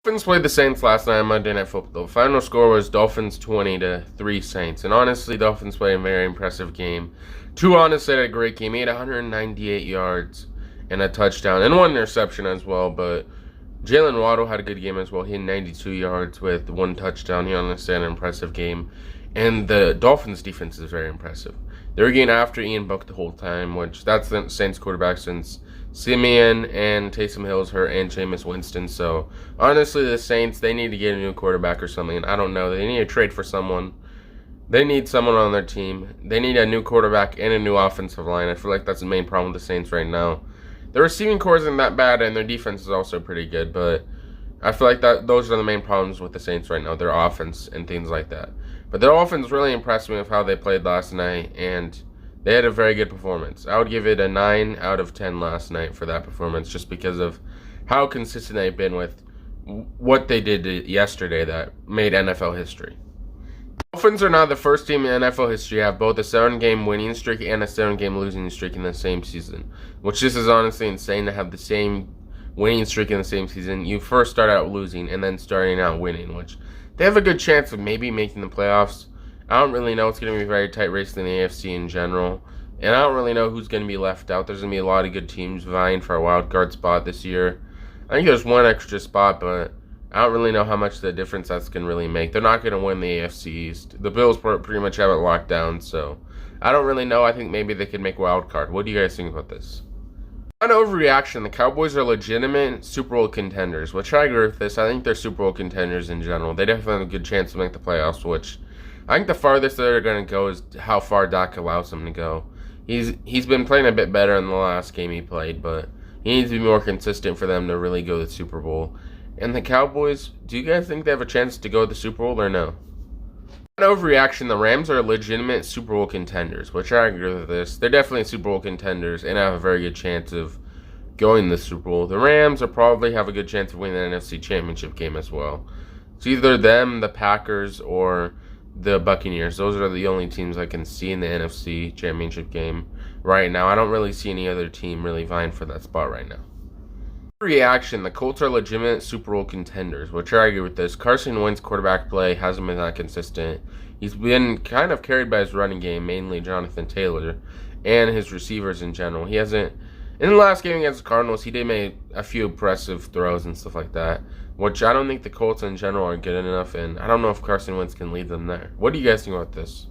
Dolphins played the Saints last night on Monday Night Football. The final score was Dolphins 20-3 Saints. And honestly, Dolphins played a very impressive game. Honestly had a great game. He had 198 yards and a touchdown and one interception as well. But Jalen Waddle had a good game as well. He had 92 yards with one touchdown. He honestly had an impressive game. And the Dolphins defense is very impressive. They were getting after Ian Book the whole time, which that's the Saints quarterback since Simeon and Taysom Hill's hurt and Jameis Winston. So honestly, the Saints, they need to get a new quarterback or something. I don't know. They need to trade for someone. They need someone on their team. They need a new quarterback and a new offensive line. I feel like that's the main problem with the Saints right now. Their receiving core isn't that bad, and their defense is also pretty good. But I feel like those are the main problems with the Saints right now, their offense and things like that. But their offense really impressed me with how they played last night, and they had a very good performance. I would give it a 9 out of 10 last night for that performance, just because of how consistent they've been with what they did yesterday that made NFL history. Dolphins are now the first team in NFL history to have both a 7-game winning streak and a 7-game losing streak in the same season, which this is honestly insane to have the same winning streak in the same season. You first start out losing and then starting out winning, which they have a good chance of maybe making the playoffs. I don't really know. It's going to be a very tight race in the AFC in general. And I don't really know who's going to be left out. There's going to be a lot of good teams vying for a wild card spot this year. I think there's one extra spot, but I don't really know how much the difference that's going to really make. They're not going to win the AFC East. The Bills pretty much have it locked down, so I don't really know. I think maybe they could make wild card. What do you guys think about this? An overreaction. The Cowboys are legitimate Super Bowl contenders, which I agree with this. I think they're Super Bowl contenders in general. They definitely have a good chance to make the playoffs, which I think the farthest they're going to go is how far Dak allows them to go. He's been playing a bit better in the last game he played, but he needs to be more consistent for them to really go to the Super Bowl. And the Cowboys, do you guys think they have a chance to go to the Super Bowl or no? An overreaction. The Rams are legitimate Super Bowl contenders, which I agree with this. They're definitely Super Bowl contenders and have a very good chance of going to the Super Bowl. The Rams will probably have a good chance of winning the NFC Championship game as well. It's either them, the Packers, or the Buccaneers. Those are the only teams I can see in the NFC Championship game right now. I don't really see any other team really vying for that spot right now. Reaction. The Colts are legitimate Super Bowl contenders, which I agree with this. Carson Wentz quarterback play hasn't been that consistent. He's been kind of carried by his running game, mainly Jonathan Taylor, and his receivers in general. He hasn't. In the last game against the Cardinals, he did make a few impressive throws and stuff like that, which I don't think the Colts in general are good enough, and I don't know if Carson Wentz can lead them there. What do you guys think about this?